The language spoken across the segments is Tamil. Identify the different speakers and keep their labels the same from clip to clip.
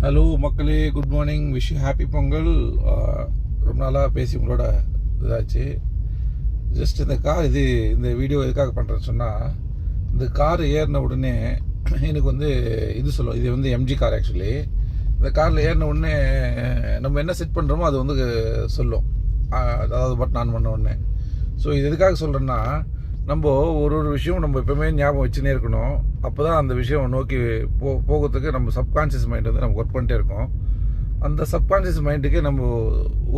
Speaker 1: ஹலோ மக்களே, good morning. Wish you happy Pongal. ரொம்ப நாளாக பேசி உங்களோட இதாச்சு. ஜஸ்ட் இந்த வீடியோ எதுக்காக பண்ணுறேன்னு சொன்னால், இந்த கார் ஏறின உடனே எனக்கு இது சொல்லும். இது எம்ஜி கார் ஆக்சுவலி. இந்த காரில் ஏறின உடனே நம்ம என்ன செட் பண்ணுறோமோ அது சொல்லும். அதாவது பட்டன் ஆன் பண்ண உடனே. ஸோ இது எதுக்காக சொல்கிறேன்னா, நம்ம ஒரு விஷயம் நம்ம எப்பவுமே ஞாபகம் வச்சுன்னே இருக்கணும். அப்போ தான் அந்த விஷயம் நோக்கி போகிறதுக்கு நம்ம சப்கான்ஷியஸ் மைண்ட் நமக்கு ஒர்க் பண்ணிட்டே இருக்கோம். அந்த சப்கான்ஷியஸ் மைண்டுக்கு நம்ம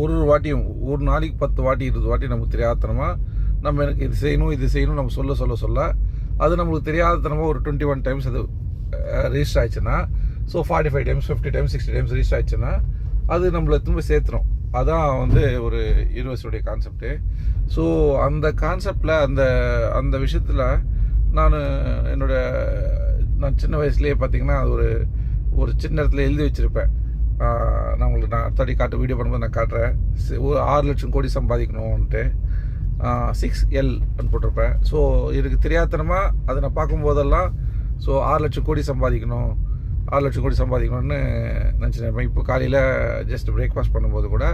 Speaker 1: ஒரு வாட்டியும், ஒரு நாளைக்கு 10 வாட்டி 20 வாட்டி நமக்கு தெரியாதனமாக நம்ம எனக்கு இது செய்யணும் நம்ம சொல்ல அது நம்மளுக்கு தெரியாதனமாக ஒரு 21 டைம்ஸ் அது ரிஜிஸ்டர் ஆயிடுச்சுன்னா, so 45 times 50 times 60 times register ஆயிடுச்சுன்னா அது நம்மளை திரும்ப சேர்த்துரும். அதான் ஒரு யூனிவர்ஸுடைய கான்செப்டு. ஸோ அந்த கான்செப்டில் அந்த விஷயத்தில் நான் சின்ன வயசுலேயே பார்த்தீங்கன்னா அது ஒரு சின்ன இடத்துல எழுதி வச்சுருப்பேன். நான் அடுத்தடி வீடியோ பண்ணும்போது நான் காட்டுறேன். ஒரு 6 லட்சம் கோடி சம்பாதிக்கணும்ன்ட்டு 6L போட்டிருப்பேன். ஸோ எனக்கு தெரியாதனமாக அதை நான் பார்க்கும்போதெல்லாம் 6 லட்சம் கோடி சம்பாதிக்கணும்னு நினச்சிருப்பேன். இப்போ காலையில் ஜஸ்ட் பிரேக்ஃபாஸ்ட் பண்ணும்போது கூட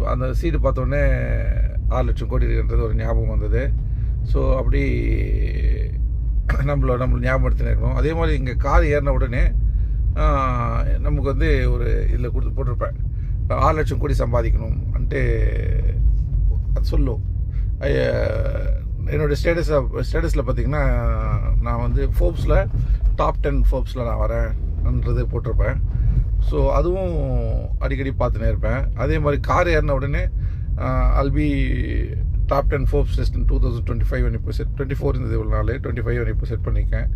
Speaker 1: அந்த சீடு பார்த்தோன்னே 6 லட்சம் கோடி இருக்குன்றது ஒரு ஞாபகம் வந்தது. ஸோ அப்படி நம்மளை ஞாபகப்படுத்தினே இருக்கணும். அதே மாதிரி இங்கே கார் ஏறின உடனே நமக்கு ஒரு இதில் போட்டிருப்பேன், 6 லட்சம் கோடி சம்பாதிக்கணும்ன்ட்டு அது சொல்லும். என்னோடய ஸ்டேட்டஸில் பார்த்திங்கன்னா நான் ஃபோர்ப்ஸில் டாப் 10 ஃபோர்ப்ஸில் நான் வரேன்ன்றது போட்டிருப்பேன். ஸோ அதுவும் அடிக்கடி பார்த்துனே இருப்பேன். அதே மாதிரி கார் ஏறின உடனே அல்பி டாப் 10 ஃபோர்ப்ஸ் லிஸ்ட் 2025 இப்போ 24 இருந்தது இவ்வளோ நாள், 25 இப்போ செட் பண்ணியிருக்கேன்.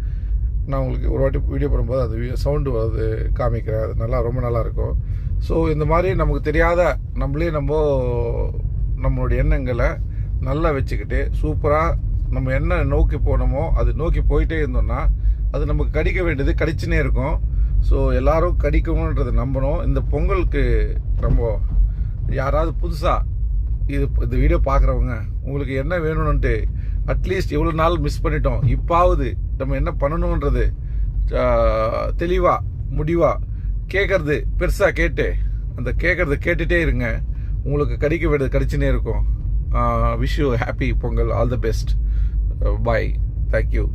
Speaker 1: நான் உங்களுக்கு ஒரு வாட்டி வீடியோ பண்ணும்போது அது சவுண்டு அது காமிக்கிறேன். அது ரொம்ப நல்லாயிருக்கும். ஸோ இந்த மாதிரி நமக்கு தெரியாத நம்மளுடைய எண்ணங்களை நல்லா வச்சுக்கிட்டு சூப்பராக நம்ம என்ன நோக்கி போனோமோ அது நோக்கி போயிட்டே இருந்தோம்னா அது நமக்கு கடிக்க வேண்டியது கடிச்சுனே இருக்கும். ஸோ எல்லோரும் கடிக்கணுன்றதை நம்பணும். இந்த பொங்கலுக்கு நம்ம யாராவது புதுசாக இந்த வீடியோ பார்க்குறவங்க உங்களுக்கு என்ன வேணும்னுட்டு அட்லீஸ்ட் எவ்வளோ நாள் மிஸ் பண்ணிட்டோம், இப்பாவது நம்ம என்ன பண்ணணுன்றது தெளிவாக முடிவாக கேட்குறது பெருசாக கேட்டு அந்த கேட்குறத கேட்டுகிட்டே இருங்க. உங்களுக்கு கடிக்க வேண்டியது கடிச்சுனே இருக்கும். Wish you happy Pongal. All the best. Bye. Thank you.